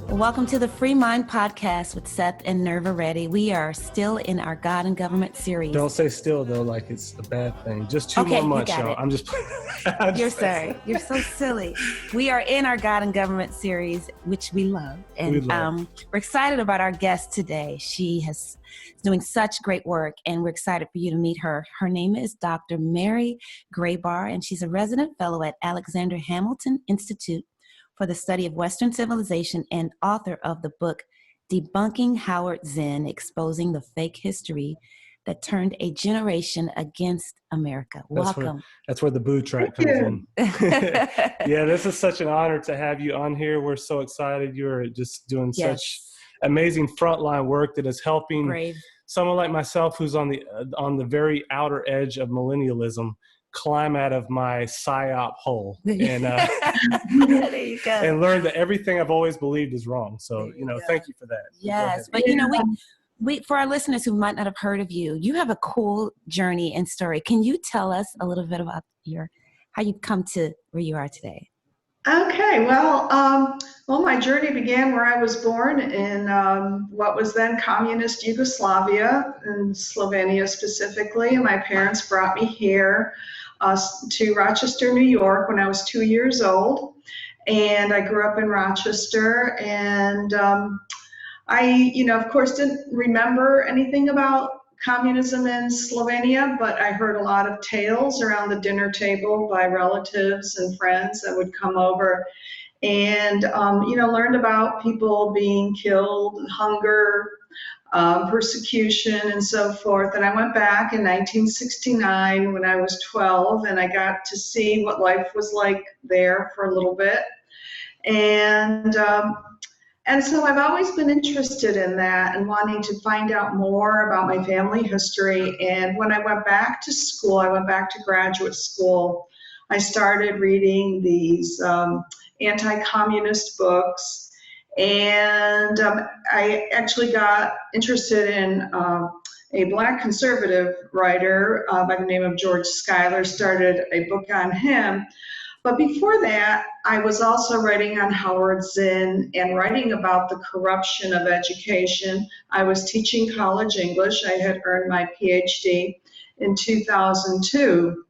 Welcome to the Free Mind Podcast with Seth and Nerva Reddy. We are still in our God and Government series. Don't say still, though, like it's a bad thing. Just two more months, y'all. I'm just You're sorry. You're so silly. We are in our God and Government series, which we love. And we're excited about our guest today. She is doing such great work, and we're excited for you to meet her. Her name is Dr. Mary Grabar, and she's a resident fellow at Alexander Hamilton Institute for the Study of Western Civilization and author of the book Debunking Howard Zinn, Exposing the Fake History That Turned a Generation Against America. Welcome. That's where the boo track comes in. Yeah, this is such an honor to have you on here. We're so excited. You're just doing such amazing frontline work that is helping someone like myself who's on the very outer edge of millennialism climb out of my psyop hole and There you go. and learn that everything I've always believed is wrong. So, thank you for that. Yes, but we for our listeners who might not have heard of you, you have a cool journey and story. Can you tell us a little bit about how you've come to where you are today? Okay, well, my journey began where I was born in what was then communist Yugoslavia, in Slovenia specifically, and my parents brought me here to Rochester, New York when I was 2 years old, and I grew up in Rochester, and I, of course, didn't remember anything about communism in Slovenia, but I heard a lot of tales around the dinner table by relatives and friends that would come over and, learned about people being killed, hunger, persecution, and so forth. And I went back in 1969 when I was 12, and I got to see what life was like there for a little bit. And so I've always been interested in that and wanting to find out more about my family history. And when I went back to school, I went back to graduate school, I started reading these anti-communist books. And I actually got interested in a Black conservative writer by the name of George Schuyler, started a book on him. But before that, I was also writing on Howard Zinn and writing about the corruption of education. I was teaching college English. I had earned my PhD in 2002.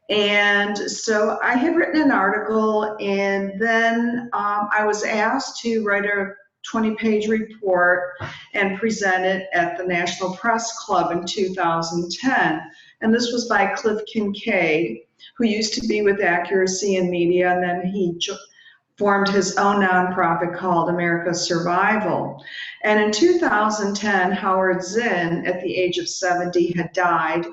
And so I had written an article, and then I was asked to write a 20-page report and present it at the National Press Club in 2010. And this was by Cliff Kincaid, who used to be with Accuracy in Media, and then he formed his own nonprofit called America's Survival. And in 2010, Howard Zinn, at the age of 70, had died,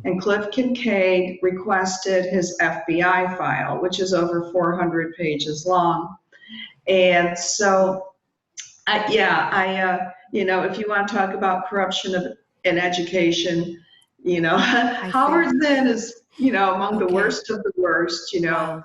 and Cliff Kincaid requested his FBI file, which is over 400 pages long. And so, if you want to talk about corruption in education, Howard Zinn is, among the worst of the worst, Wow.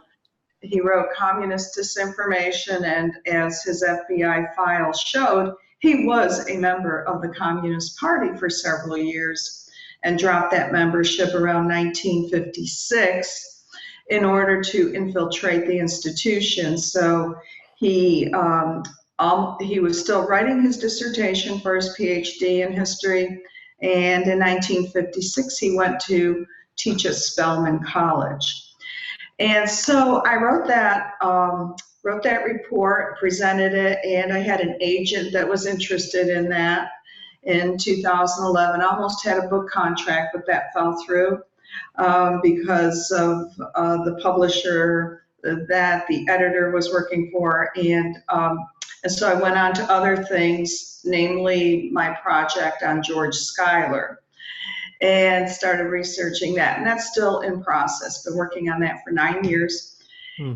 He wrote communist disinformation, and as his FBI file showed, he was a member of the Communist Party for several years and dropped that membership around 1956 in order to infiltrate the institution. So he was still writing his dissertation for his PhD in history, and in 1956 he went to teach at Spelman College. And so I wrote that report, presented it, and I had an agent that was interested in that in 2011. Almost had a book contract, but that fell through because of the publisher that the editor was working for. And so I went on to other things, namely my project on George Schuyler, and started researching that. And that's still in process. Been working on that for 9 years.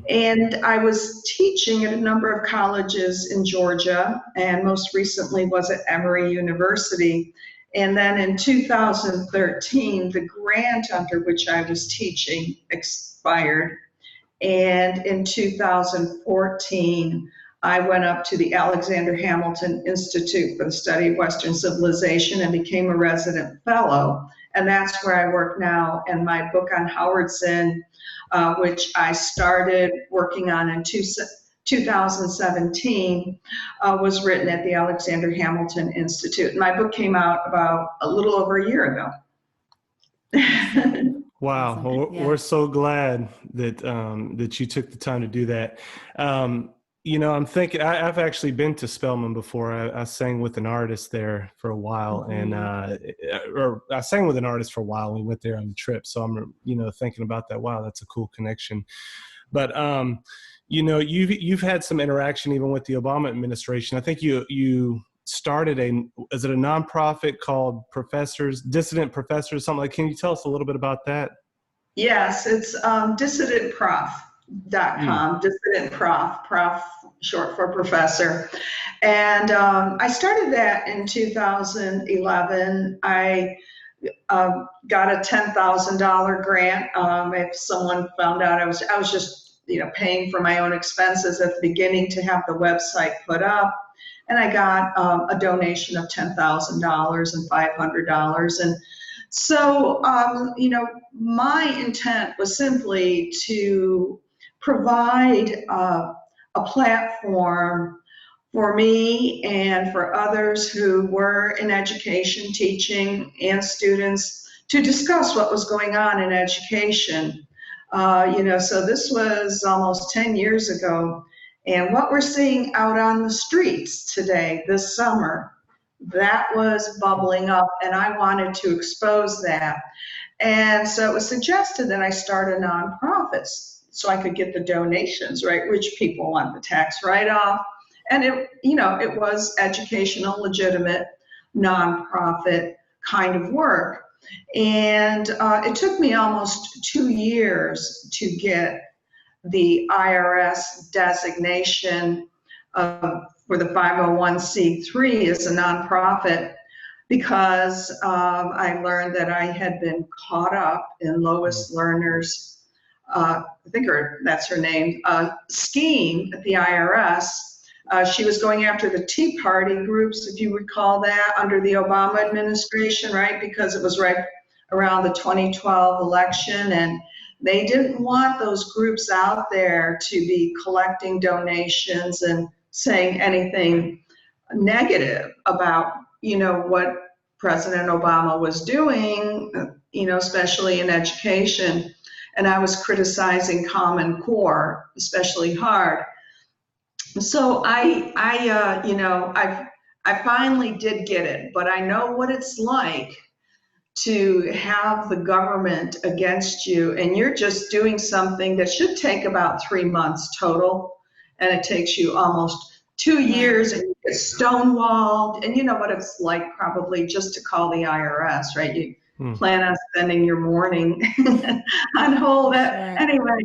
And I was teaching at a number of colleges in Georgia, and most recently was at Emory University. And then in 2013, the grant under which I was teaching expired. And in 2014, I went up to the Alexander Hamilton Institute for the Study of Western Civilization and became a resident fellow And that's where I work now. And my book on Howard Zinn, which I started working on in 2017, was written at the Alexander Hamilton Institute. And my book came out about a little over a year ago. Wow. Well, we're so glad that that you took the time to do that. I'm thinking, I've actually been to Spelman before. I sang with an artist there for a while, or I sang with an artist for a while. We went there on the trip. So I'm, thinking about that. Wow, that's a cool connection. But, you've had some interaction even with the Obama administration. I think you started is it a nonprofit called Dissident Professors, something like, can you tell us a little bit about that? Yes, it's dissidentprof.com, Dissident Prof short for professor. And I started that in 2011. I got a $10,000 grant. If someone found out I was just, paying for my own expenses at the beginning to have the website put up. And I got a donation of $10,000 and $500. And so, my intent was simply to provide a platform for me and for others who were in education, teaching, and students to discuss what was going on in education. So this was almost 10 years ago. And what we're seeing out on the streets today, this summer, that was bubbling up, and I wanted to expose that. And so it was suggested that I start a nonprofit so I could get the donations, right? Rich people want the tax write-off. And it was educational, legitimate, nonprofit kind of work. And it took me almost 2 years to get the IRS designation for the 501c3 as a nonprofit, because I learned that I had been caught up in Lois Lerner's, I think that's her name, scheme at the IRS. She was going after the Tea Party groups, if you recall that, under the Obama administration, right? Because it was right around the 2012 election, and they didn't want those groups out there to be collecting donations and saying anything negative about, what President Obama was doing, especially in education. And I was criticizing Common Core, especially hard. So I finally did get it, but I know what it's like to have the government against you, and you're just doing something that should take about 3 months total, and it takes you almost 2 years, and you get stonewalled, and you know what it's like probably just to call the IRS, right? You plan on spending your morning on hold anyway.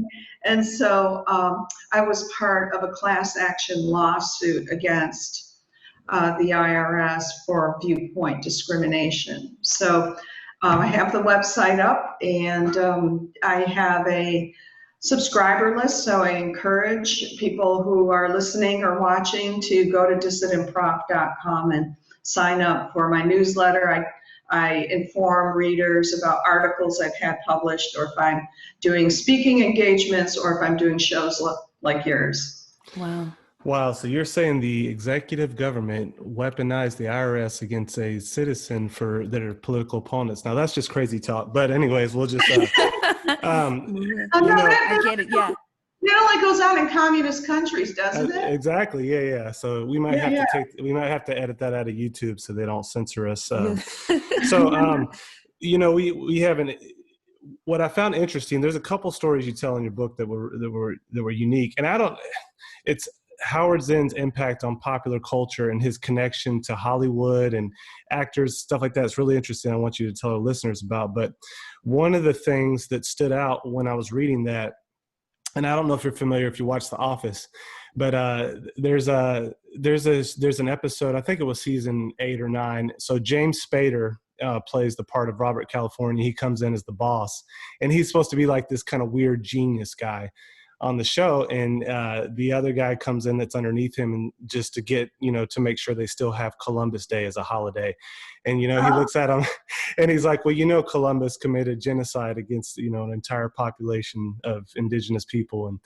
And so I was part of a class action lawsuit against the IRS for viewpoint discrimination. So I have the website up, and I have a subscriber list, so I encourage people who are listening or watching to go to dissidentprof.com and sign up for my newsletter. I inform readers about articles I've had published, or if I'm doing speaking engagements, or if I'm doing shows like yours. Wow. So you're saying the executive government weaponized the IRS against a citizen for their political opponents. Now that's just crazy talk. But anyways, we'll just, I get it. Yeah. It only goes on in communist countries, doesn't it? Exactly. Yeah. So we might have to edit that out of YouTube so they don't censor us. We haven't. What I found interesting, there's a couple stories you tell in your book that were unique, and it's Howard Zinn's impact on popular culture and his connection to Hollywood and actors, stuff like that. It's really interesting. I want you to tell our listeners about. But one of the things that stood out when I was reading that, and I don't know if you're familiar, if you watch The Office, but there's an episode, I think it was season 8 or 9. So James Spader plays the part of Robert California. He comes in as the boss, and he's supposed to be like this kind of weird genius guy. on the show, and the other guy comes in that's underneath him, and just to get, to make sure they still have Columbus Day as a holiday. And, he looks at him and he's like, well, Columbus committed genocide against, an entire population of indigenous people.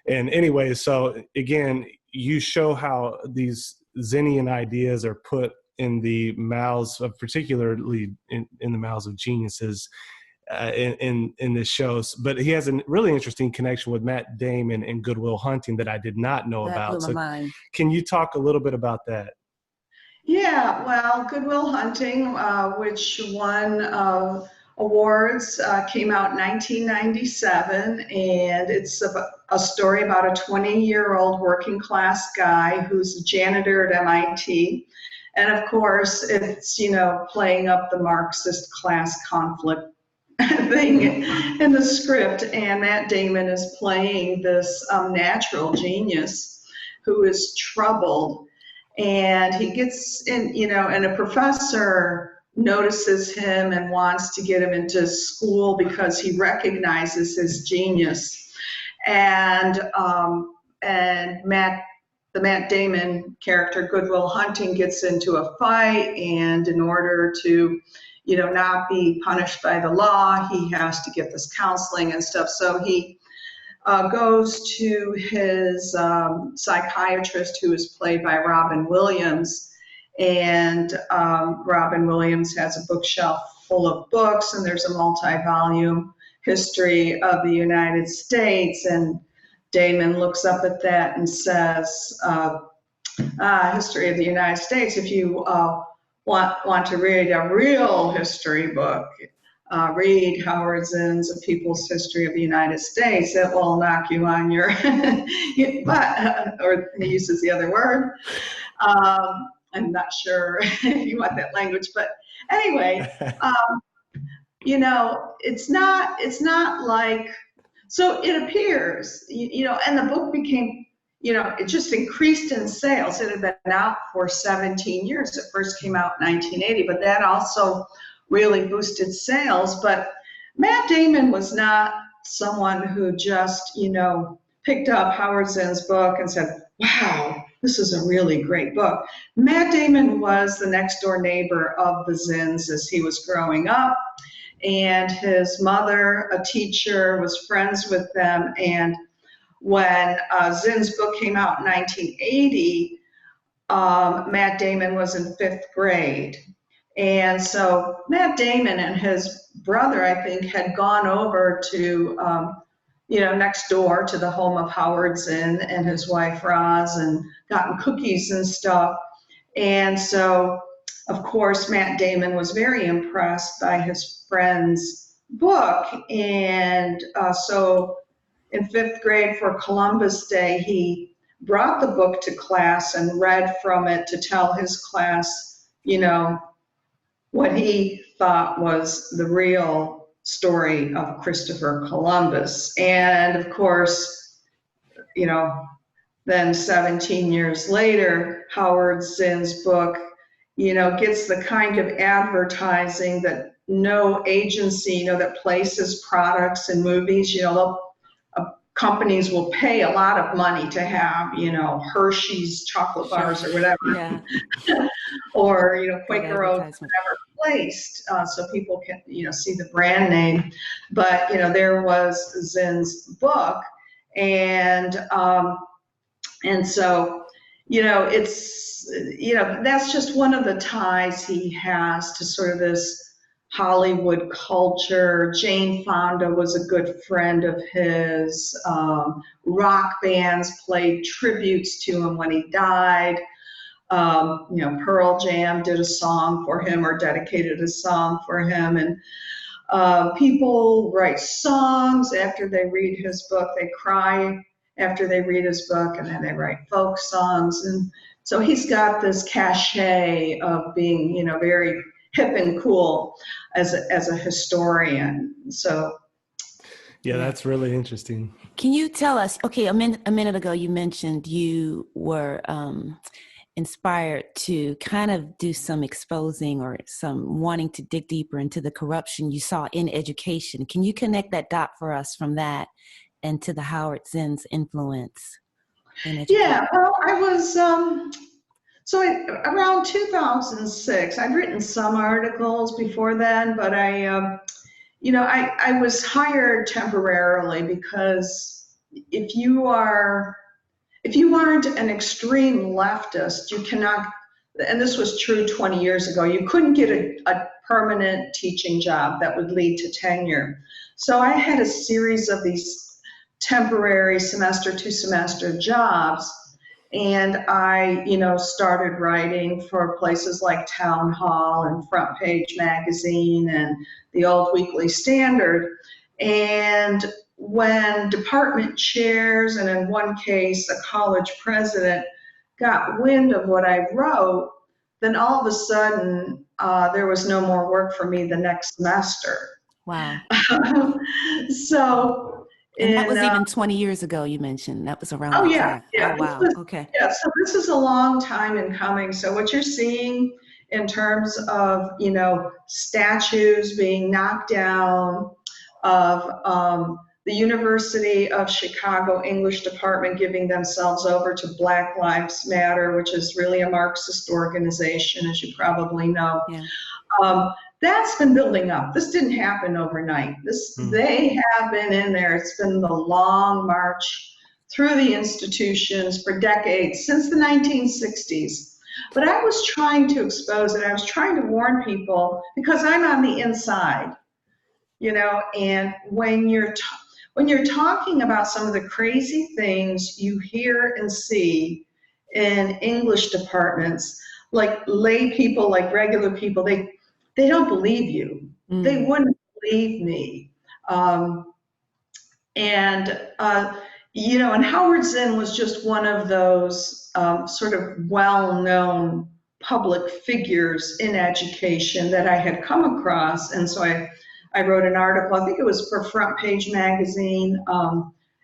And anyway, so again, you show how these Zennian ideas are put in the mouths of, particularly in the mouths of geniuses, in this show. But he has a really interesting connection with Matt Damon and Good Will Hunting that I did not know about. Blew my mind. Can you talk a little bit about that? Yeah, well, Good Will Hunting, which won awards, came out in 1997, and it's a story about a 20-year-old working class guy who's a janitor at MIT. And of course, it's, playing up the Marxist class conflict thing in the script. And Matt Damon is playing this natural genius who is troubled. And he gets in, and a professor notices him and wants to get him into school because he recognizes his genius. And the Matt Damon character, Good Will Hunting, gets into a fight, and in order to, not be punished by the law, he has to get this counseling and stuff. So he goes to his psychiatrist, who is played by Robin Williams. And Robin Williams has a bookshelf full of books, and there's a multi-volume history of the United States. And Damon looks up at that and says, history of the United States, if you want to read a real history book, read Howard Zinn's A People's History of the United States. It will knock you on your butt, or he uses the other word. I'm not sure if you want that language, but anyway, it's not like, so it appears, and the book became, it just increased in sales. It had been out for 17 years. It first came out in 1980, but that also really boosted sales. But Matt Damon was not someone who just, picked up Howard Zinn's book and said, wow, this is a really great book. Matt Damon was the next door neighbor of the Zinns as he was growing up. And his mother, a teacher, was friends with them. And when Zinn's book came out in 1980, Matt Damon was in 5th grade. And so Matt Damon and his brother, I think, had gone over to, next door to the home of Howard Zinn and his wife Roz, and gotten cookies and stuff. And so, of course, Matt Damon was very impressed by his friend's book. And so in 5th grade for Columbus Day, he brought the book to class and read from it to tell his class, what he thought was the real story of Christopher Columbus. And of course, then 17 years later, Howard Zinn's book, gets the kind of advertising that no agency, that places products in movies, companies will pay a lot of money to have, Hershey's chocolate bars or whatever, yeah. Or, Quaker Oats, whatever, placed, so people can, see the brand name. But, there was Zinn's book, and so, it's, that's just one of the ties he has to sort of this Hollywood culture. Jane Fonda was a good friend of his. Rock bands played tributes to him when he died. Pearl Jam did a song for him, or dedicated a song for him. And people write songs after they read his book. They cry after they read his book, and then they write folk songs. And so he's got this cachet of being, very hip and cool as a historian. So yeah, that's really interesting. Can you tell us, okay, a minute ago you mentioned you were inspired to kind of do some exposing or some wanting to dig deeper into the corruption you saw in education. Can you connect that dot for us from that and to the Howard Zinn's influence in education? Yeah, well, I was, around 2006, I'd written some articles before then, but I was hired temporarily because if you aren't an extreme leftist, you cannot, and this was true 20 years ago, you couldn't get a permanent teaching job that would lead to tenure. So I had a series of these temporary semester to semester jobs. And I, started writing for places like Town Hall and Front Page Magazine and the Old Weekly Standard. And when department chairs, and in one case, a college president, got wind of what I wrote, then all of a sudden, there was no more work for me the next semester. Wow. So, and that was even 20 years ago, you mentioned. That was around that time. Yeah. Oh, wow. Okay. Yeah, so this is a long time in coming. So what you're seeing in terms of, statues being knocked down, of the University of Chicago English department giving themselves over to Black Lives Matter, which is really a Marxist organization, as you probably know. Yeah. That's been building up. This didn't happen overnight. They have been in there. It's been the long march through the institutions for decades, since the 1960s. But I was trying to expose it. I was trying to warn people because I'm on the inside, and when you're talking about some of the crazy things you hear and see in English departments, like lay people, like regular people, they don't believe you. They wouldn't believe me. And Howard Zinn was just one of those sort of well-known public figures in education that I had come across. And so I wrote an article, I think it was for Front Page Magazine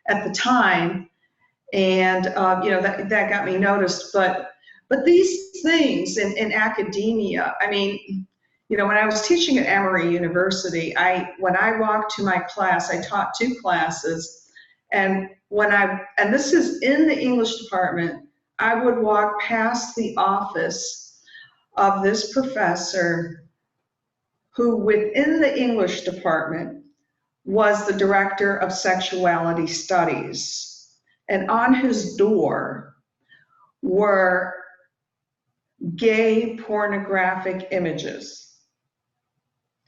at the time. And, that got me noticed. But these things in academia, I mean, when I was teaching at Emory University, when I walked to my class, I taught 2 classes, and this is in the English department, I would walk past the office of this professor who within the English department was the director of sexuality studies, and on his door were gay pornographic images.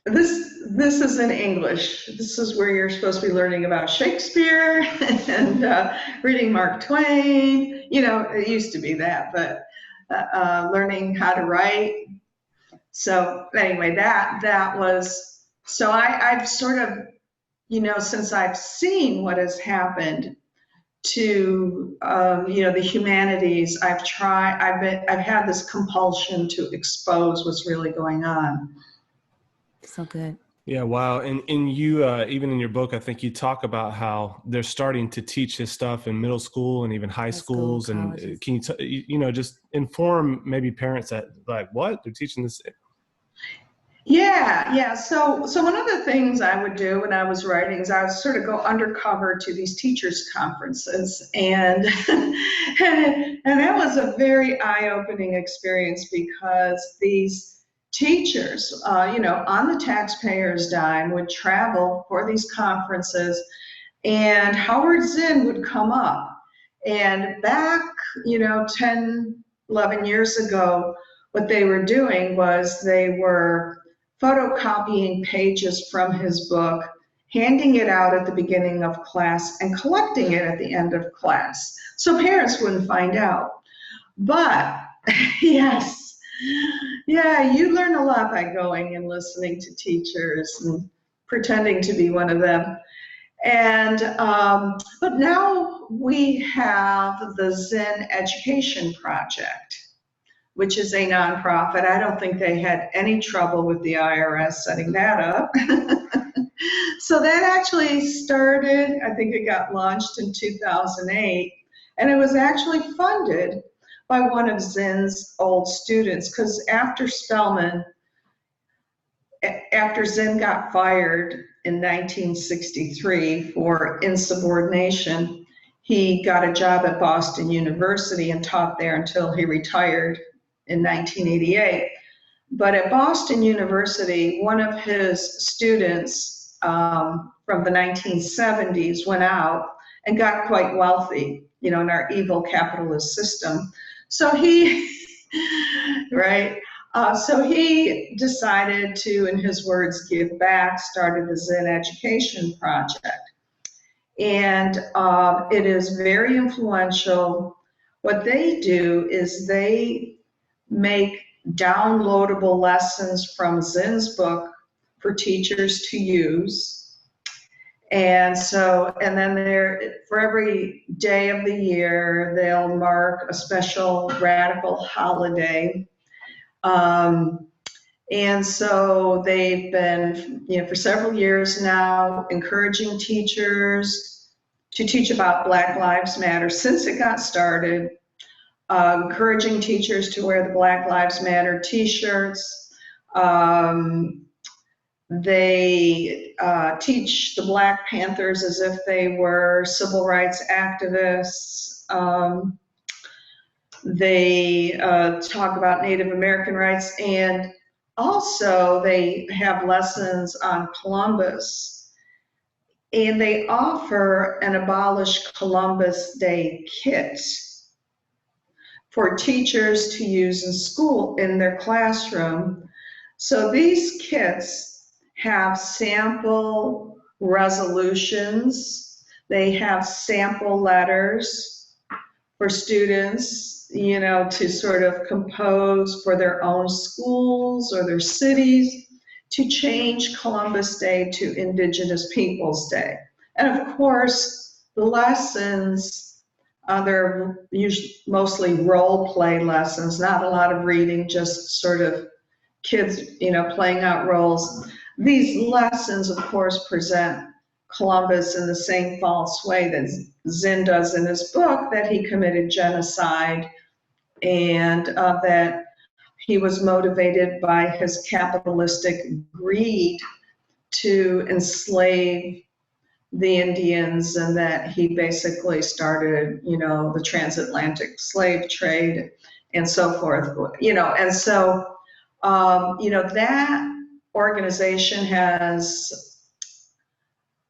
This is in English. This is where you're supposed to be learning about Shakespeare and reading Mark Twain. It used to be that, but learning how to write. So anyway, that was, so I've sort of, since I've seen what has happened to, the humanities, I've had this compulsion to expose what's really going on. So good. Yeah, wow. And you, even in your book, I think you talk about how they're starting to teach this stuff in middle school and even high schools. And can you, just inform maybe parents that, like, what? They're teaching this? Yeah. So one of the things I would do when I was writing is I would sort of go undercover to these teachers' conferences. And that was a very eye-opening experience because these teachers, on the taxpayer's dime would travel for these conferences, and Howard Zinn would come up. And back, 10, 11 years ago, what they were doing was they were photocopying pages from his book, handing it out at the beginning of class, and collecting it at the end of class, so parents wouldn't find out. But yes. Yeah, you learn a lot by going and listening to teachers and pretending to be one of them. And but now we have the Zinn Education Project, which is a nonprofit. I don't think they had any trouble with the IRS setting that up. So that actually started, I think it got launched in 2008, and it was actually funded by one of Zinn's old students, because after Zinn got fired in 1963 for insubordination. He got a job at Boston University and taught there until he retired in 1988. But at Boston University, one of his students from the 1970s went out and got quite wealthy, in our evil capitalist system. So he, right? So he decided to, in his words, give back, started the Zen Education Project. And it is very influential. What they do is they make downloadable lessons from Zen's book for teachers to use. And then for every day of the year, they'll mark a special radical holiday. And so they've been, for several years now, encouraging teachers to teach about Black Lives Matter since it got started, encouraging teachers to wear the Black Lives Matter t-shirts. They teach the Black Panthers as if they were civil rights activists. They talk about Native American rights, and also they have lessons on Columbus. And they offer an Abolish Columbus Day kit for teachers to use in school, in their classroom. So these kits have sample resolutions. They have sample letters for students, to sort of compose for their own schools or their cities to change Columbus Day to Indigenous Peoples Day. And of course, the lessons, they're usually mostly role play lessons, not a lot of reading, just sort of kids, playing out roles. These lessons, of course, present Columbus in the same false way that Zen does in his book, that he committed genocide and that he was motivated by his capitalistic greed to enslave the Indians, and that he basically started, the transatlantic slave trade and so forth, and so, that organization has,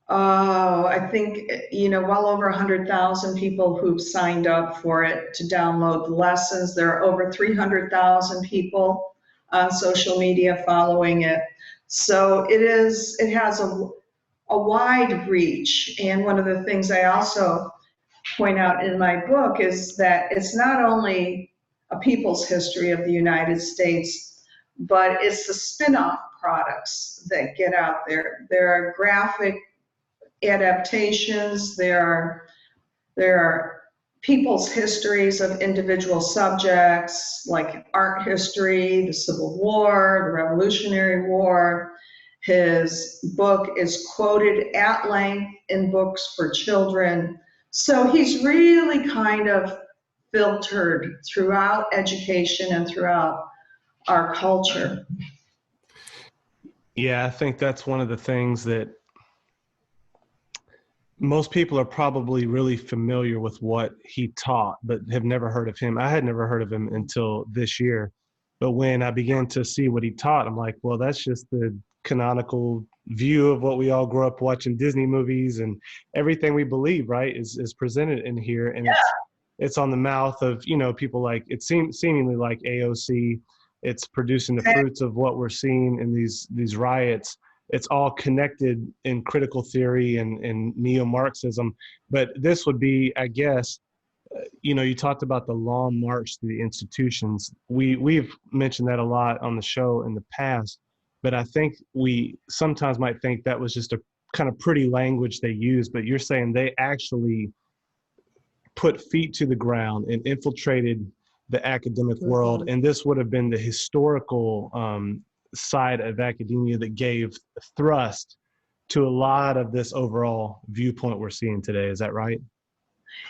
I think, well over 100,000 people who've signed up for it to download the lessons. There are over 300,000 people on social media following it. So it has a wide reach. And one of the things I also point out in my book is that it's not only a people's history of the United States, but it's the spin-off products that get out there. There are graphic adaptations, there are people's histories of individual subjects like art history, the Civil War, the Revolutionary War. His book is quoted at length in books for children. So he's really kind of filtered throughout education and throughout our culture. Yeah, I think that's one of the things that most people are probably really familiar with what he taught, but have never heard of him. I had never heard of him until this year. But when I began to see what he taught, I'm like, well, that's just the canonical view of what we all grew up watching Disney movies, and everything we believe, right, is presented in here. And it's on the mouth of, people like, it seemingly like AOC. It's producing the fruits of what we're seeing in these riots. It's all connected in critical theory and neo-Marxism. But this would be, I guess, you talked about the long march to the institutions. We've mentioned that a lot on the show in the past, but I think we sometimes might think that was just a kind of pretty language they use, but you're saying they actually put feet to the ground and infiltrated the academic world. And this would have been the historical side of academia that gave thrust to a lot of this overall viewpoint we're seeing today. Is that right?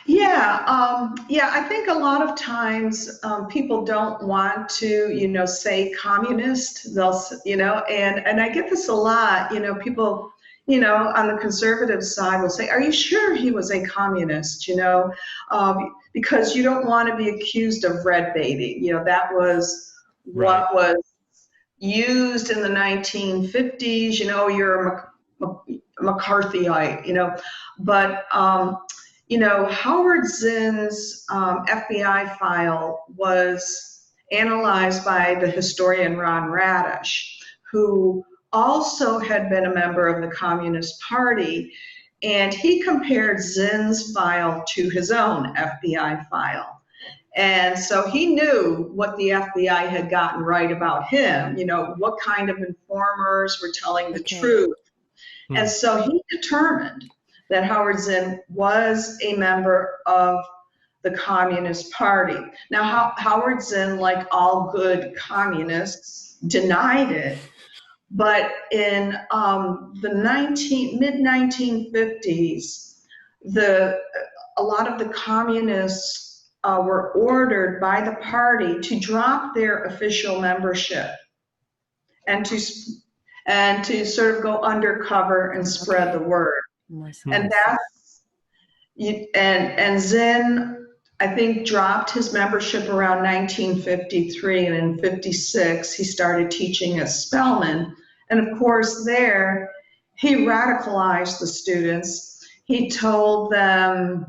Yeah, I think a lot of times people don't want to, say communist. They'll, and I get this a lot. People, on the conservative side will say, are you sure he was a communist? Because you don't want to be accused of red baiting. That was what was used in the 1950s. You're a McCarthyite, but Howard Zinn's FBI file was analyzed by the historian Ron Radish, who also had been a member of the Communist Party, and he compared Zinn's file to his own FBI file. And so he knew what the FBI had gotten right about him, what kind of informers were telling the truth. And so he determined that Howard Zinn was a member of the Communist Party. Now, Howard Zinn, like all good communists, denied it. But in the mid-1950s, a lot of the communists were ordered by the party to drop their official membership and to sort of go undercover and spread the word. And Zinn, I think, dropped his membership around 1953, and in 56 he started teaching at Spelman. And of course there he radicalized the students. He told them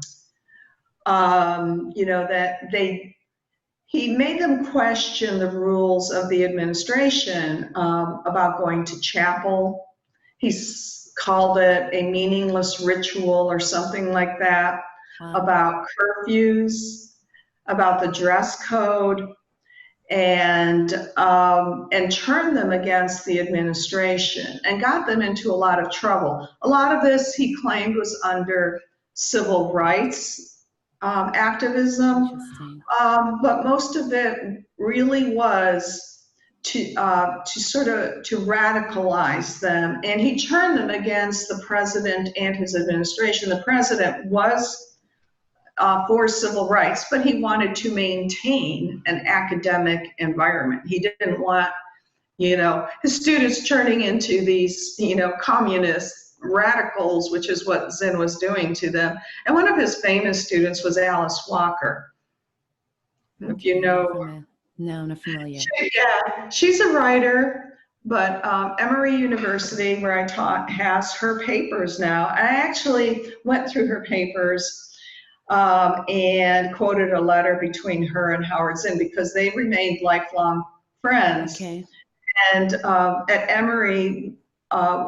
he made them question the rules of the administration about going to chapel. He called it a meaningless ritual or something like that. Wow. About curfews, about the dress code, and turned them against the administration and got them into a lot of trouble. A lot of this, he claimed, was under civil rights activism, but most of it really was to radicalize them, and he turned them against the president and his administration. The president was for civil rights, but he wanted to maintain an academic environment. He didn't want, his students turning into these, communist radicals, which is what Zinn was doing to them. And one of his famous students was Alice Walker. If you know. No, not familiar. She's a writer, but Emory University, where I taught, has her papers now. I actually went through her papers and quoted a letter between her and Howard Zinn because they remained lifelong friends. Okay. And at Emory,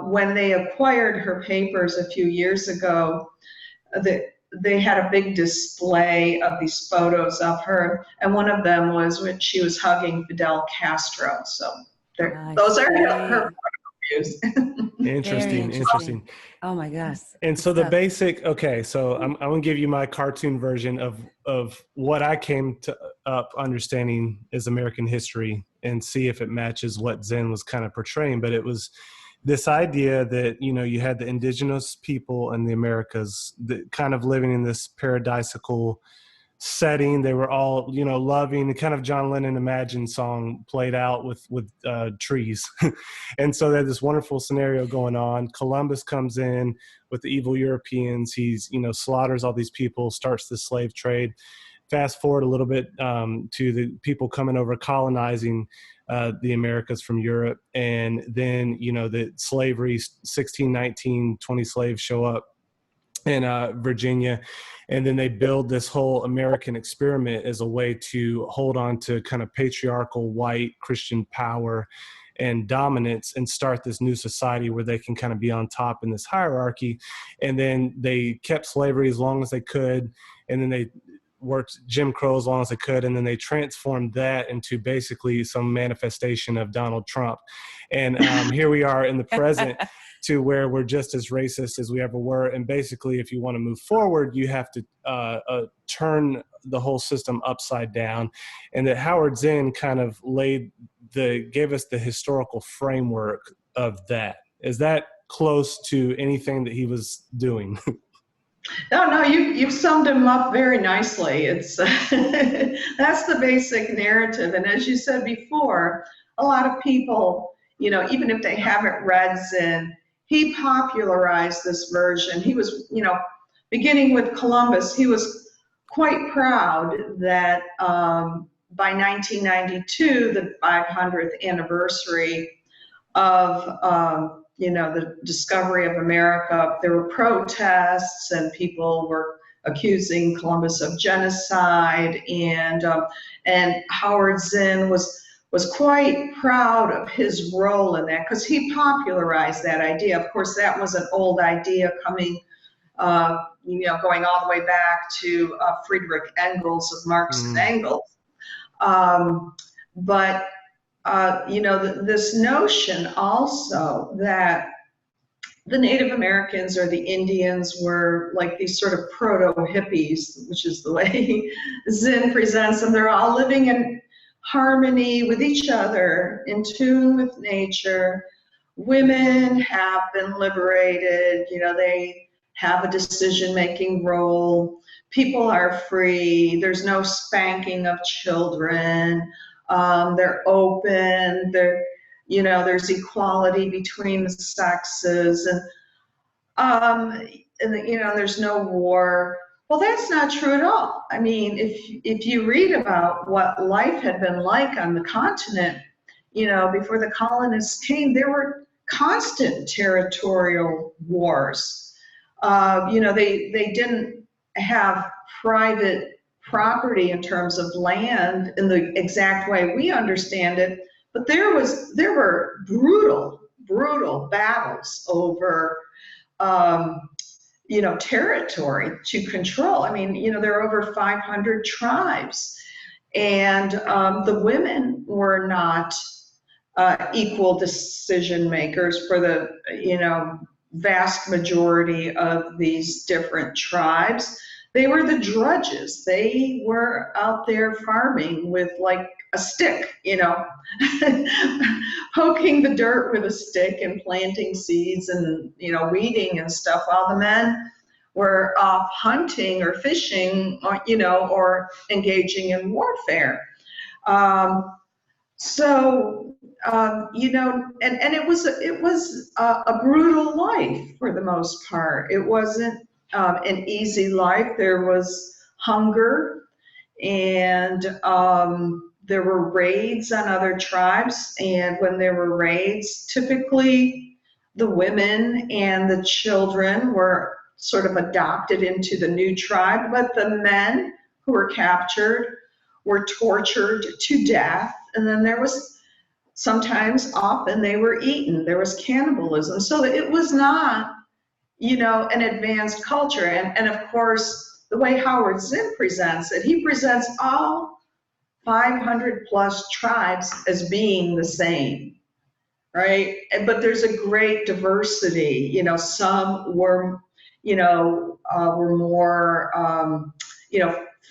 when they acquired her papers a few years ago, they had a big display of these photos of her, and one of them was when she was hugging Fidel Castro. So those are her views. Interesting. Oh my gosh. And so the basic, so I'm going to give you my cartoon version of what I came to up understanding is American history and see if it matches what Zinn was kind of portraying. But it was this idea that, you had the indigenous people in the Americas that kind of living in this paradisical setting. They were all, loving, the kind of John Lennon Imagine song played out with trees. And so they had this wonderful scenario going on. Columbus comes in with the evil Europeans. He's, slaughters all these people, starts the slave trade. Fast forward a little bit to the people coming over, colonizing the Americas from Europe. And then, the slavery, 1619, 20 slaves show up in Virginia. And then they build this whole American experiment as a way to hold on to kind of patriarchal white Christian power and dominance and start this new society where they can kind of be on top in this hierarchy. And then they kept slavery as long as they could. And then they worked Jim Crow as long as they could, and then they transformed that into basically some manifestation of Donald Trump. And here we are in the present to where we're just as racist as we ever were. And basically, if you want to move forward, you have to turn the whole system upside down. And that Howard Zinn kind of gave us the historical framework of that. Is that close to anything that he was doing? No, you've summed him up very nicely. It's that's the basic narrative. And as you said before, a lot of people, even if they haven't read Zinn, he popularized this version. He was, beginning with Columbus, he was quite proud that by 1992, the 500th anniversary of the discovery of America, there were protests and people were accusing Columbus of genocide, and Howard Zinn was quite proud of his role in that because he popularized that idea. Of course, that was an old idea coming, going all the way back to Friedrich Engels of Marx and Engels. But this notion also that the Native Americans or the Indians were like these sort of proto-hippies, which is the way Zinn presents them. They're all living in harmony with each other, in tune with nature. Women have been liberated, they have a decision-making role. People are free. There's no spanking of children. They're open. There's equality between the sexes, and there's no war. Well, that's not true at all. I mean, if you read about what life had been like on the continent, before the colonists came, there were constant territorial wars. They didn't have private property in terms of land in the exact way we understand it, but there were brutal battles over territory to control. I mean, there are over 500 tribes, and the women were not equal decision makers for the vast majority of these different tribes. They were the drudges. They were out there farming with like a stick, poking the dirt with a stick and planting seeds and, weeding and stuff, while the men were off hunting or fishing, or engaging in warfare. And it was a brutal life for the most part. It wasn't an easy life. There was hunger, and there were raids on other tribes. And when there were raids, typically the women and the children were sort of adopted into the new tribe, but the men who were captured were tortured to death. And then there was often they were eaten. There was cannibalism. So it was not, an advanced culture. And of course, the way Howard Zinn presents it, he presents all 500 plus tribes as being the same, right? But there's a great diversity. Some were, were more,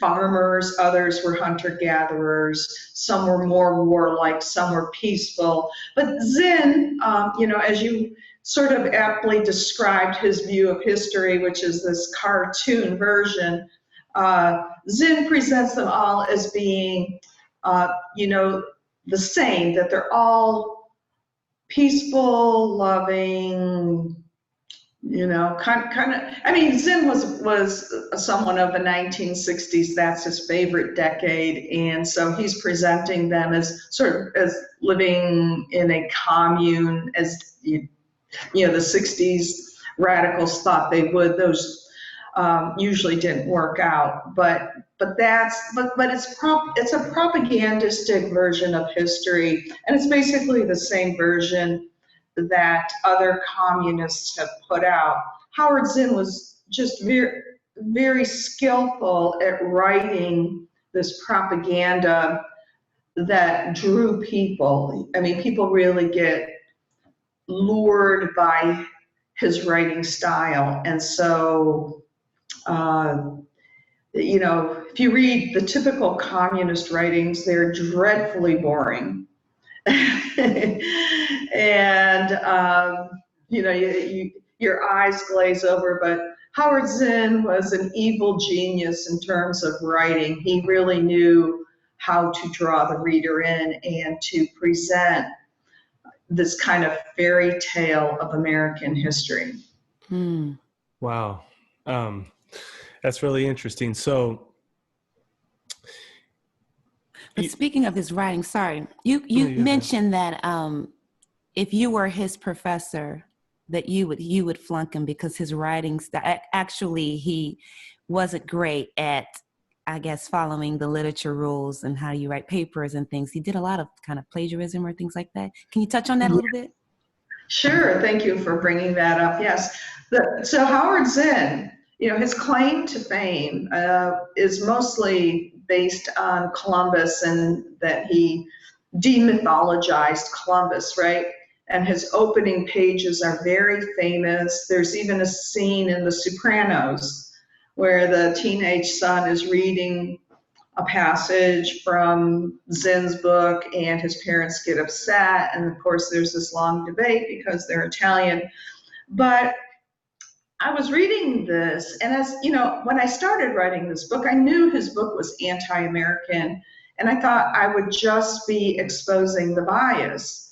farmers, others were hunter-gatherers, some were more warlike, some were peaceful. But Zinn, as you sort of aptly described his view of history, which is this cartoon version, Zinn presents them all as being, the same, that they're all peaceful, loving, kind of. I mean, Zinn was someone of the 1960s. That's his favorite decade, and so he's presenting them as sort of as living in a commune, as the 60s radicals thought they would. Those usually didn't work out, but it's a propagandistic version of history, and it's basically the same version that other communists have put out. Howard Zinn was just very, very skillful at writing this propaganda that drew people. I mean, people really get lured by his writing style. And so, if you read the typical communist writings, they're dreadfully boring. And your eyes glaze over. But Howard Zinn was an evil genius in terms of writing. He really knew how to draw the reader in and to present this kind of fairy tale of American history. Wow. That's really interesting. So, but speaking of his writing, sorry, you mentioned that if you were his professor, that you would flunk him because his writings, actually he wasn't great at, I guess, following the literature rules and how you write papers and things. He did a lot of kind of plagiarism or things like that. Can you touch on that a little bit? Sure. Thank you for bringing that up. Yes. So Howard Zinn, his claim to fame is mostly based on Columbus, and that he demythologized Columbus, right? And his opening pages are very famous. There's even a scene in The Sopranos where the teenage son is reading a passage from Zinn's book, and his parents get upset. And of course, there's this long debate because they're Italian. But I was reading this, and as you know, when I started writing this book, I knew his book was anti-American, and I thought I would just be exposing the bias.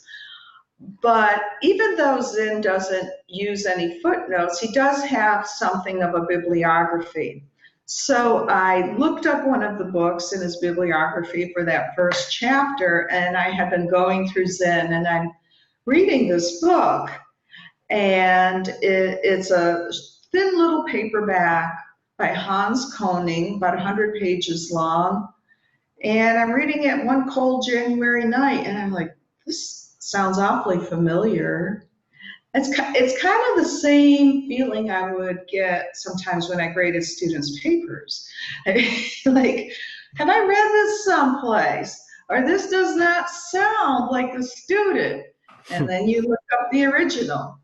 But even though Zinn doesn't use any footnotes, he does have something of a bibliography. So I looked up one of the books in his bibliography for that first chapter, and I had been going through Zinn, and I'm reading this book, and it's a thin little paperback by Hans Koning, about 100 pages long, and I'm reading it one cold January night, and I'm like, this sounds awfully familiar. It's kind of the same feeling I would get sometimes when I graded students' papers. Like, have I read this someplace? Or this does not sound like a student. And then you look up the original.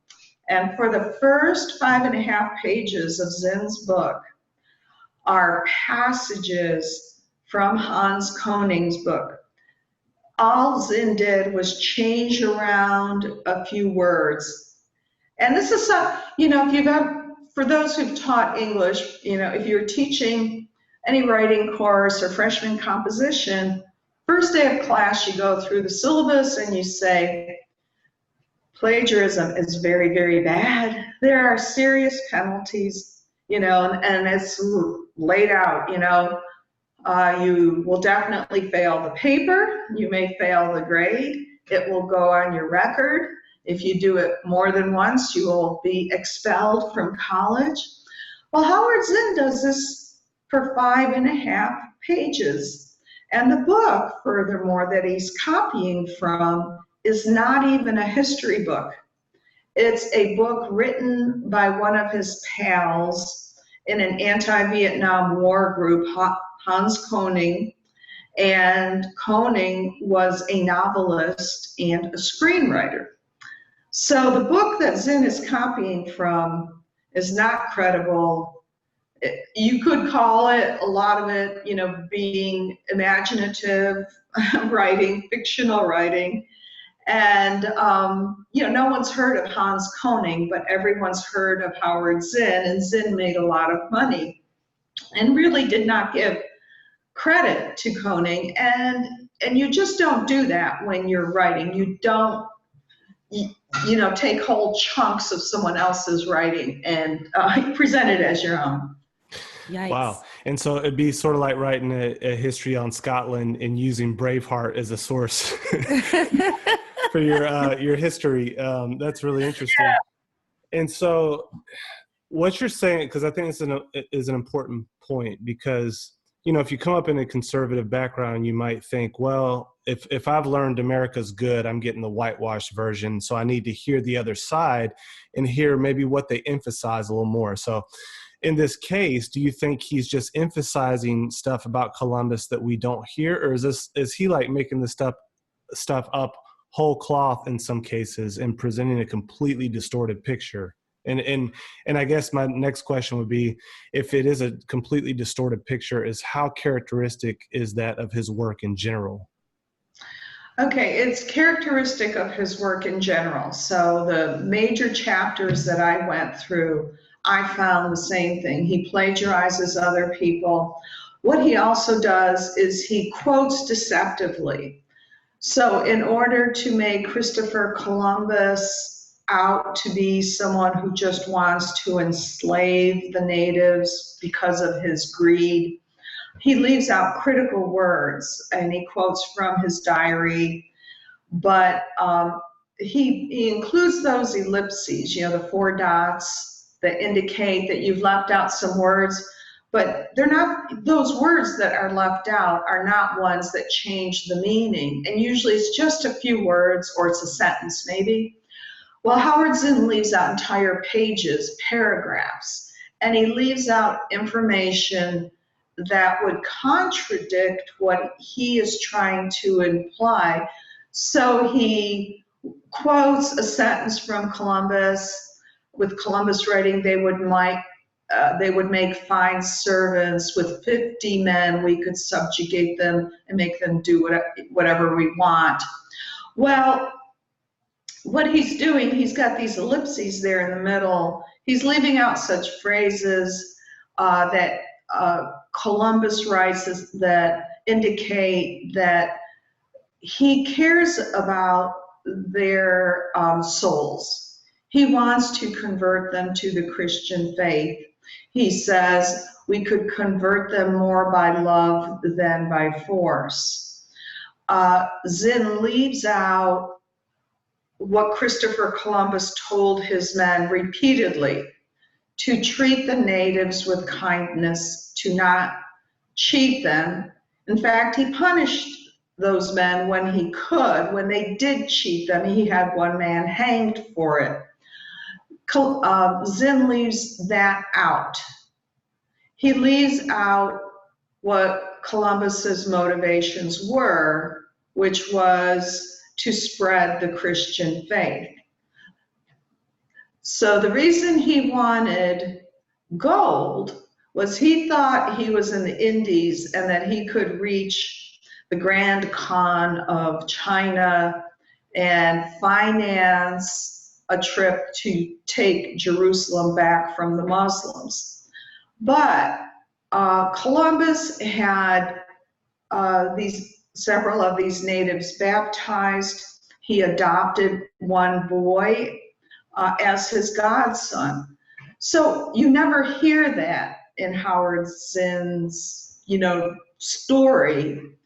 And for the first 5.5 pages of Zinn's book are passages from Hans Koning's book. All Zinn did was change around a few words. And this is for those who've taught English, if you're teaching any writing course or freshman composition, first day of class, you go through the syllabus and you say, plagiarism is very, very bad. There are serious penalties, and it's laid out, you will definitely fail the paper. You may fail the grade. It will go on your record. If you do it more than once, you will be expelled from college. Well, Howard Zinn does this for 5.5 pages. And the book, furthermore, that he's copying from is not even a history book. It's a book written by one of his pals in an anti-Vietnam War group, Hans Koning. And Koning was a novelist and a screenwriter. So the book that Zinn is copying from is not credible. You could call it, a lot of it, being imaginative writing, fictional writing. And, no one's heard of Hans Koning, but everyone's heard of Howard Zinn, and Zinn made a lot of money and really did not give credit to Koning. And you just don't do that when you're writing. You don't, take whole chunks of someone else's writing and present it as your own. Yikes. Wow. And so it'd be sort of like writing a history on Scotland and using Braveheart as a source for your history. That's really interesting. Yeah. And so what you're saying, because I think this is an important point, because, if you come up in a conservative background, you might think, well, if I've learned America's good, I'm getting the whitewashed version. So I need to hear the other side and hear maybe what they emphasize a little more. So in this case, do you think he's just emphasizing stuff about Columbus that we don't hear? Or is he like making this stuff up whole cloth in some cases and presenting a completely distorted picture? And I guess my next question would be, if it is a completely distorted picture, is how characteristic is that of his work in general? Okay, it's characteristic of his work in general. So the major chapters that I went through, I found the same thing. He plagiarizes other people. What he also does is he quotes deceptively. So in order to make Christopher Columbus out to be someone who just wants to enslave the natives because of his greed, he leaves out critical words, and he quotes from his diary, but he includes those ellipses, you know, the 4 dots that indicate that you've left out some words. But they're not, those words that are left out are not ones that change the meaning. And usually it's just a few words, or it's a sentence maybe. Well, Howard Zinn leaves out entire pages, paragraphs, and he leaves out information that would contradict what he is trying to imply. So he quotes a sentence from Columbus. With Columbus writing, they would make fine servants. With 50 men, we could subjugate them and make them do whatever we want. Well, what he's doing, he's got these ellipses there in the middle. He's leaving out such phrases that Columbus writes that indicate that he cares about their souls. He wants to convert them to the Christian faith. He says we could convert them more by love than by force. Zinn leaves out what Christopher Columbus told his men repeatedly: to treat the natives with kindness, to not cheat them. In fact, he punished those men when he could. When they did cheat them, he had one man hanged for it. Zinn leaves that out. He leaves out what Columbus's motivations were, which was to spread the Christian faith. So the reason he wanted gold was he thought he was in the Indies and that he could reach the Grand Khan of China and finance a trip to take Jerusalem back from the Muslims. But Columbus had several of these natives baptized. He adopted one boy as his godson. So you never hear that in Howard Zinn's, story.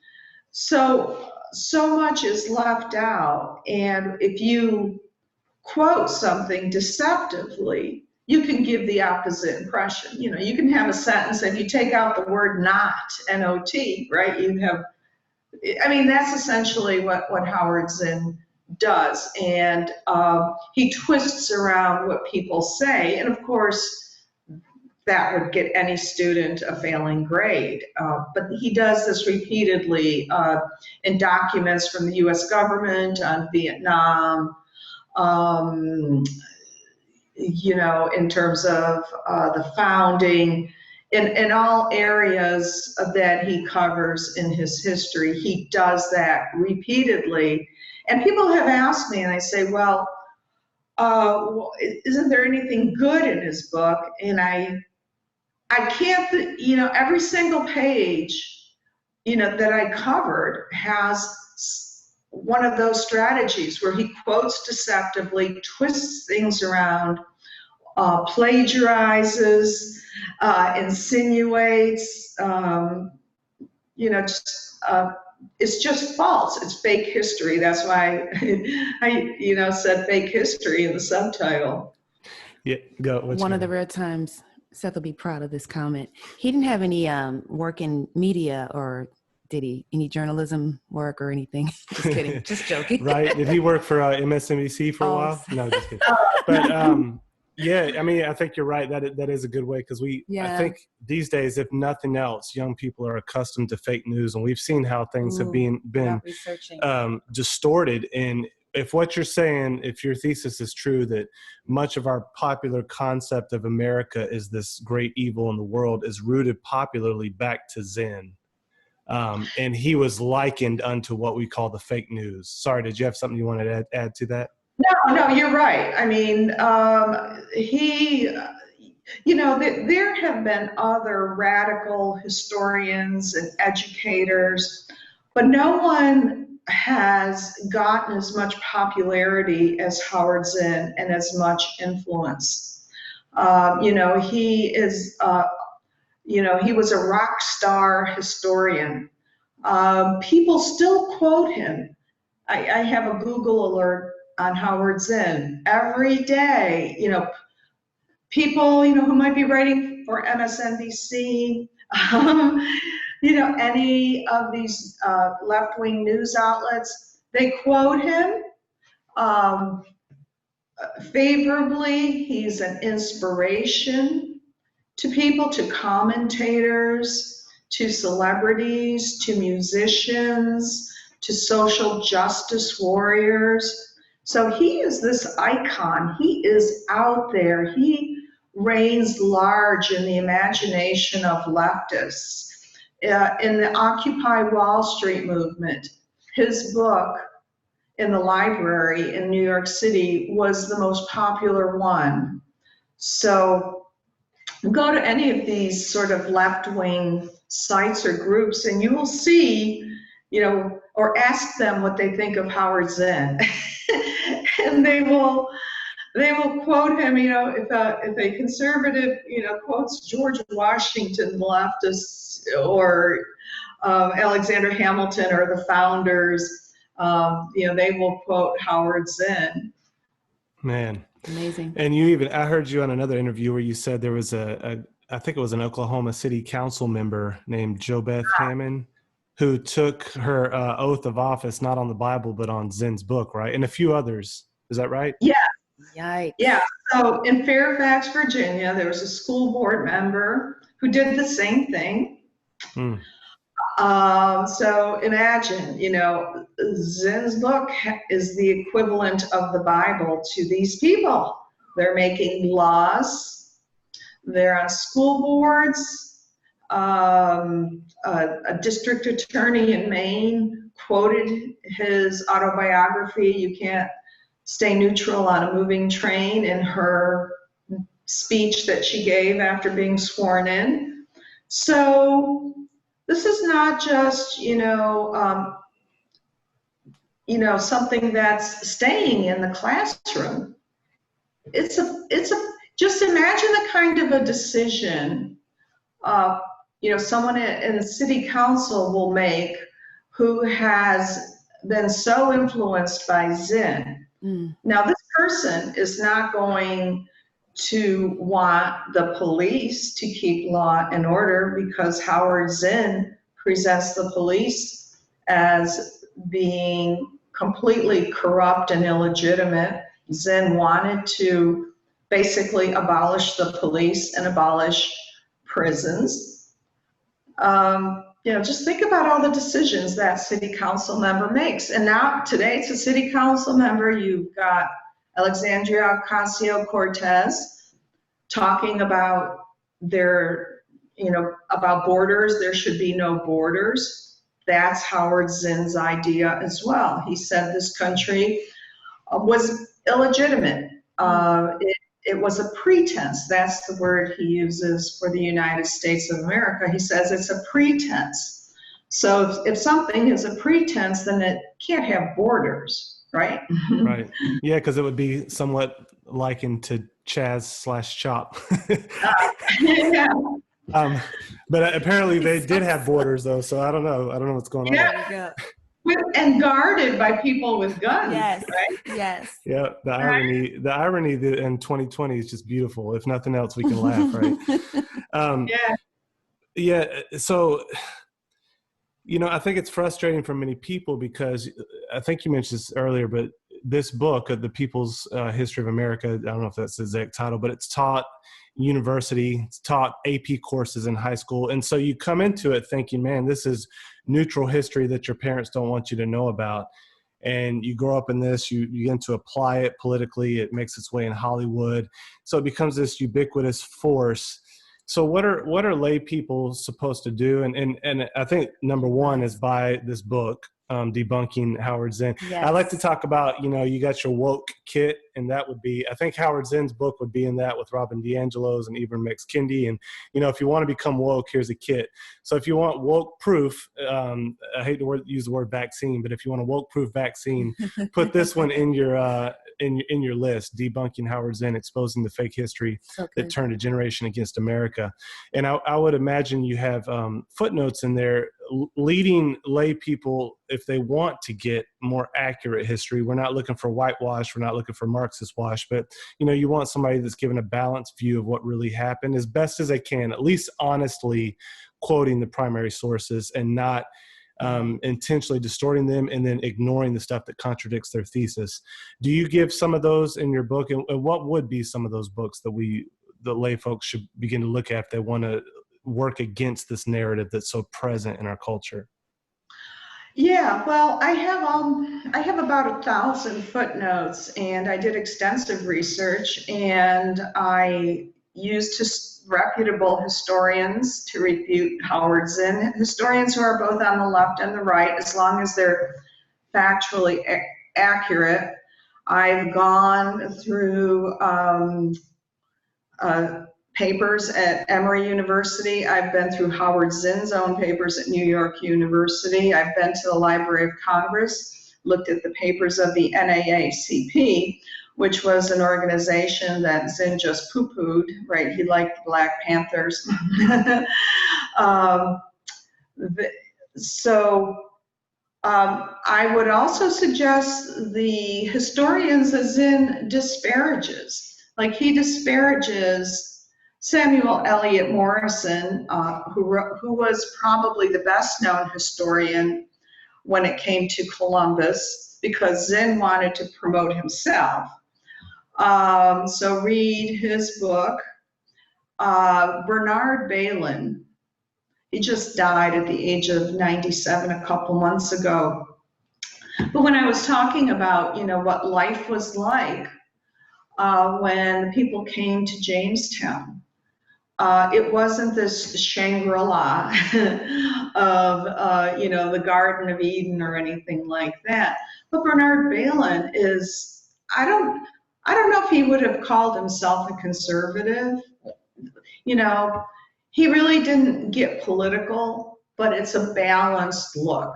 So much is left out, and if you quote something deceptively, you can give the opposite impression. You can have a sentence, and you take out the word not, N-O-T, right? That's essentially what Howard Zinn does, and he twists around what people say, and of course that would get any student a failing grade. But he does this repeatedly in documents from the US government on Vietnam, in terms of the founding, in all areas that he covers in his history. He does that repeatedly. And people have asked me, and I say, well, isn't there anything good in his book? And I can't, every single page, that I covered has one of those strategies where he quotes deceptively, twists things around, plagiarizes, insinuates, it's just false. It's fake history. That's why I, said fake history in the subtitle. Yeah, go. One of the rare times Seth will be proud of this comment. He didn't have any work in media, or did he? Any journalism work or anything? Just kidding. Just joking. Right. Did he work for MSNBC for a while? No, just kidding. But I think you're right. That is a good way, because I think these days, if nothing else, young people are accustomed to fake news, and we've seen how things have been distorted. And if what you're saying, if your thesis is true, that much of our popular concept of America is this great evil in the world, is rooted popularly back to Zinn. And he was likened unto what we call the fake news. Sorry, did you have something you wanted to add to that? No, you're right. There have been other radical historians and educators, but no one has gotten as much popularity as Howard Zinn and as much influence. He is, he was a rock star historian. People still quote him. I have a Google alert on Howard Zinn every day. People, who might be writing for MSNBC, any of these left-wing news outlets, they quote him favorably. He's an inspiration to people, to commentators, to celebrities, to musicians, to social justice warriors. So he is this icon. He is out there. He reigns large in the imagination of leftists. In the Occupy Wall Street movement, his book in the library in New York City was the most popular one. So go to any of these sort of left-wing sites or groups and you will see, or ask them what they think of Howard Zinn. And they will quote him, if a conservative, quotes George Washington, the leftists, or Alexander Hamilton or the founders, they will quote Howard Zinn. Man. Amazing. And I heard you on another interview where you said there was I think it was an Oklahoma City council member named JoBeth Hammond who took her oath of office, not on the Bible, but on Zinn's book, right? And a few others. Is that right? Yeah. Yikes. Yeah. So in Fairfax, Virginia, there was a school board member who did the same thing. So imagine, Zinn's book is the equivalent of the Bible to these people. They're making laws. They're on school boards. A district attorney in Maine quoted his autobiography, "You can't stay neutral on a moving train," in her speech that she gave after being sworn in. So this is not just, something that's staying in the classroom. Just imagine the kind of a decision, someone in the city council will make who has been so influenced by Zinn. Now, this person is not going to want the police to keep law and order because Howard Zinn presents the police as being completely corrupt and illegitimate. Zinn wanted to basically abolish the police and abolish prisons. Just think about all the decisions that city council member makes. And now today it's a city council member. You've got Alexandria Ocasio-Cortez talking about about borders. There should be no borders. That's Howard Zinn's idea as well. He said this country was illegitimate. It was a pretense. That's the word he uses for the United States of America. He says it's a pretense. So if something is a pretense, then it can't have borders, right? Right. Yeah, because it would be somewhat likened to Chaz/Chop. Yeah. But apparently they did have borders, though. So I don't know. I don't know what's going on. Yeah. And guarded by people with guns. Yes. Right? Yes. Yeah. The irony in 2020 is just beautiful. If nothing else, we can laugh, right? Yeah. So, I think it's frustrating for many people because I think you mentioned this earlier, but this book, The People's History of America, I don't know if that's the exact title, but it's taught university, it's taught AP courses in high school. And so you come into it thinking, man, this is neutral history that your parents don't want you to know about. And you grow up in this, you begin to apply it politically, it makes its way in Hollywood. So it becomes this ubiquitous force. So what are lay people supposed to do? And I think number one is buy this book, Debunking Howard Zinn. Yes. I like to talk about, you got your woke kit and that would be, I think Howard Zinn's book would be in that, with Robin DiAngelo's and Ibram X. Kendi. And, if you want to become woke, here's a kit. So if you want woke proof, I hate to use the word vaccine, but if you want a woke proof vaccine, put this one in your in your list: Debunking Howard Zinn, Exposing the Fake History that Turned a Generation Against America. And I would imagine you have footnotes in there leading lay people, if they want to get more accurate history. We're not looking for whitewash, we're not looking for Marxist wash, but you want somebody that's given a balanced view of what really happened as best as they can, at least honestly quoting the primary sources and not intentionally distorting them and then ignoring the stuff that contradicts their thesis. Do you give some of those in your book, and what would be some of those books that the lay folks should begin to look at if they want to work against this narrative that's so present in our culture? Yeah, well, I have about 1,000 footnotes, and I did extensive research, and I used reputable historians to refute Howard Zinn, historians who are both on the left and the right, as long as they're factually accurate. I've gone through papers at Emory University. I've been through Howard Zinn's own papers at New York University. I've been to the Library of Congress, looked at the papers of the NAACP, which was an organization that Zinn just poo-pooed, right? He liked the Black Panthers. I would also suggest the historians that Zinn disparages. Like, he disparages Samuel Eliot Morison, who was probably the best known historian when it came to Columbus, because Zinn wanted to promote himself. So read his book. Bernard Bailyn, he just died at the age of 97 a couple months ago. But when I was talking about, what life was like when people came to Jamestown, it wasn't this Shangri-La of, the Garden of Eden or anything like that. But Bernard Bailyn is, I don't know if he would have called himself a conservative. He really didn't get political, but it's a balanced look.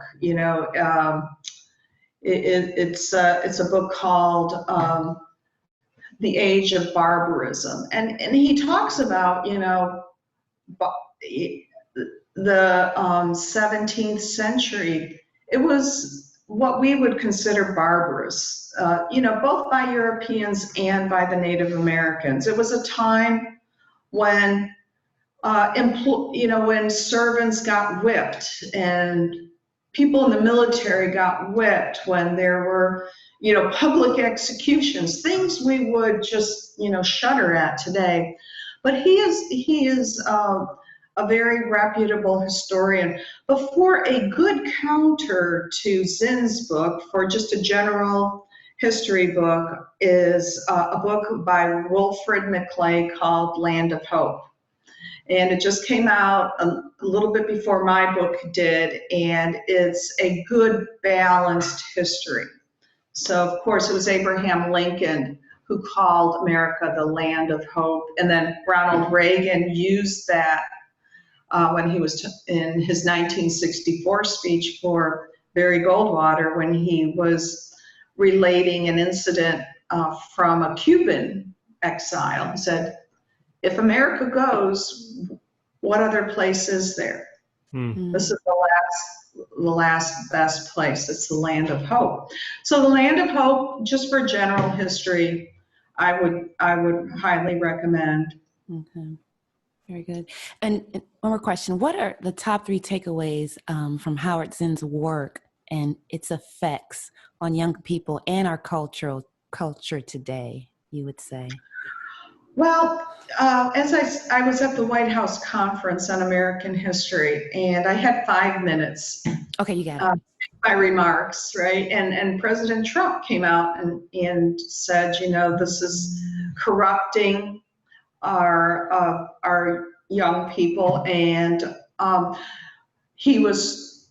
It's a book called The Age of Barbarism, and he talks about the 17th century. It was what we would consider barbarous, both by Europeans and by the Native Americans. It was a time when when servants got whipped and people in the military got whipped, when there were public executions, things we would just shudder at today. But he is a very reputable historian. But for a good counter to Zinn's book, for just a general history book, is a book by Wilfred McClay called Land of Hope. And it just came out a little bit before my book did, and it's a good balanced history. So, of course, it was Abraham Lincoln who called America the land of hope. And then Ronald Reagan used that when he was in his 1964 speech for Barry Goldwater, when he was relating an incident from a Cuban exile. He said, if America goes, what other place is there? Mm-hmm. This is the last best place. It's the land of hope. So the land of hope, just for general history, I would highly recommend. Okay, very good. And one more question: what are the top 3 takeaways from Howard Zinn's work and its effects on young people and our culture today, you would say? Well, as I was at the White House Conference on American History, and I had 5 minutes. Okay, you got it. My remarks, right? And President Trump came out and said, this is corrupting our young people, and he was,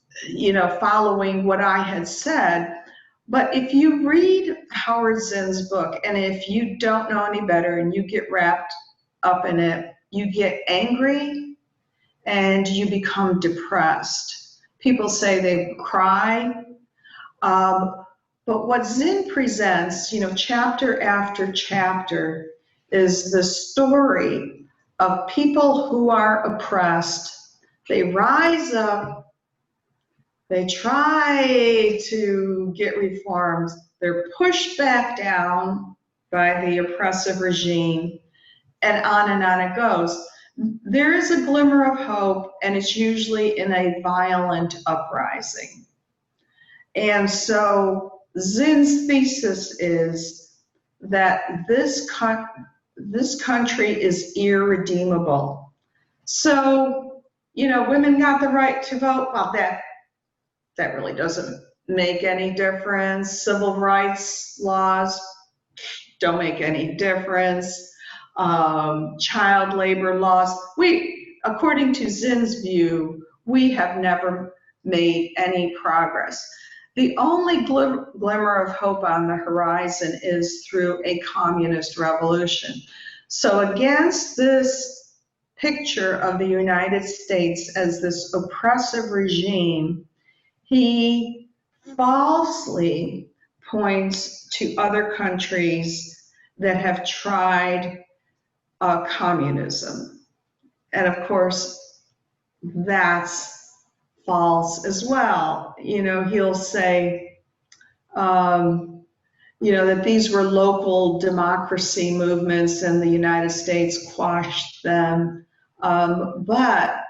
following what I had said. But if you read Howard Zinn's book, and if you don't know any better and you get wrapped up in it, you get angry and you become depressed. People say they cry. But what Zinn presents, chapter after chapter, is the story of people who are oppressed. They rise up, they try to get reforms, they're pushed back down by the oppressive regime, and on it goes. There is a glimmer of hope, and it's usually in a violent uprising. And so Zinn's thesis is that this country is irredeemable. So, women got the right to vote. Well, that really doesn't make any difference. Civil rights laws don't make any difference. Child labor laws. According to Zinn's view, we have never made any progress. The only glimmer of hope on the horizon is through a communist revolution. So against this picture of the United States as this oppressive regime, he falsely points to other countries that have tried communism. And of course, that's false as well. He'll say, that these were local democracy movements and the United States quashed them. But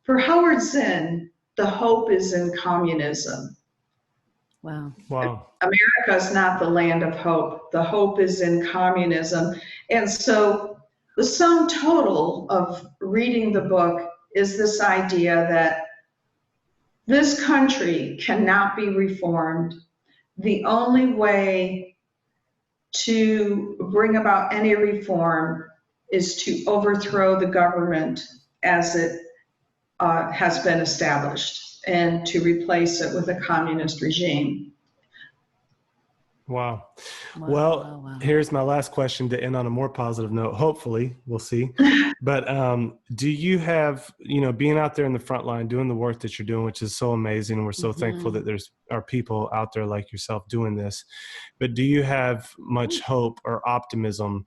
for Howard Zinn, the hope is in communism. Wow. America is not the land of hope. The hope is in communism. And so the sum total of reading the book is this idea that this country cannot be reformed. The only way to bring about any reform is to overthrow the government as it has been established and to replace it with a communist regime. Wow. Well, here's my last question to end on a more positive note. Hopefully, we'll see. But do you have, being out there in the front line, doing the work that you're doing, which is so amazing, and we're so thankful that there are people out there like yourself doing this. But do you have much hope or optimism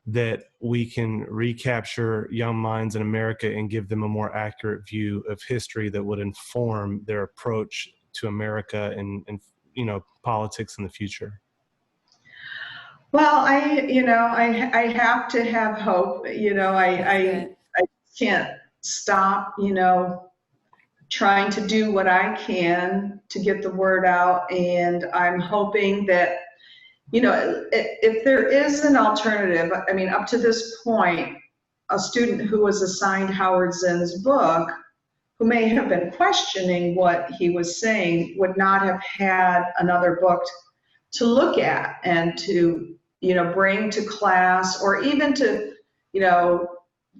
that we can recapture young minds in America and give them a more accurate view of history that would inform their approach to America and politics in the future? Well, I have to have hope. I can't stop, trying to do what I can to get the word out. And I'm hoping that, if there is an alternative, up to this point, a student who was assigned Howard Zinn's book, who may have been questioning what he was saying, would not have had another book to look at and to, bring to class, or even to,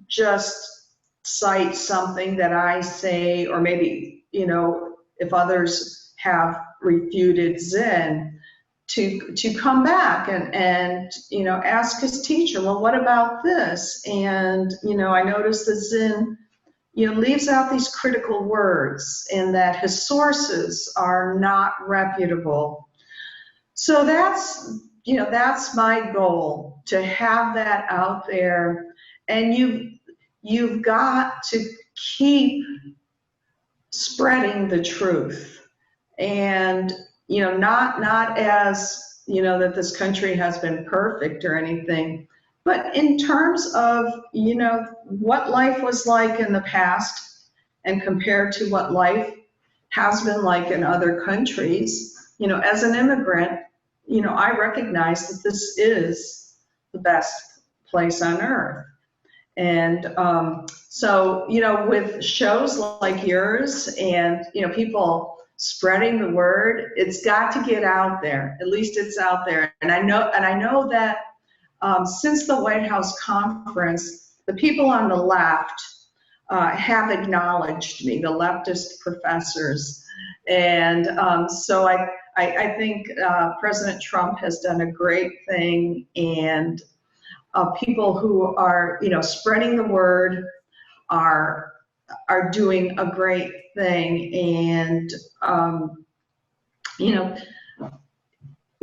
just cite something that I say, or maybe, if others have refuted Zinn, to come back and ask his teacher, well, what about this? And, I noticed that Zinn, leaves out these critical words, and that his sources are not reputable. So that's my goal, to have that out there. And you've got to keep spreading the truth, and not as that this country has been perfect or anything, but in terms of what life was like in the past and compared to what life has been like in other countries. As an immigrant, I recognize that this is the best place on earth. And so, with shows like yours and, people spreading the word, it's got to get out there. At least it's out there. And I know that since the White House conference, the people on the left have acknowledged me, the leftist professors. And so I think President Trump has done a great thing, and people who are, spreading the word are doing a great thing. And,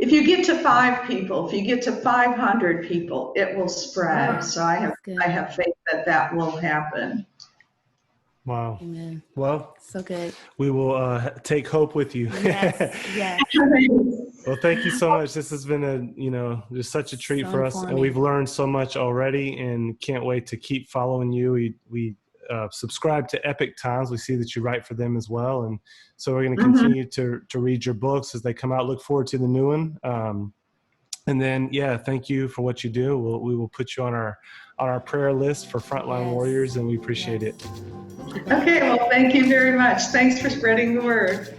if you get to 5 people, if you get to 500 people, it will spread. Wow. So I have faith that will happen. Wow. Amen. Well, so good. We will take hope with you. Yes. Yes. Well, thank you so much. This has been just such a treat for us, and we've learned so much already, and can't wait to keep following you. We subscribe to Epic Times. We see that you write for them as well, and so we're going to continue to read your books as they come out. Look forward to the new one. And then, thank you for what you do. We will put you on our prayer list for Frontline Warriors, and we appreciate it. Okay, well, thank you very much. Thanks for spreading the word.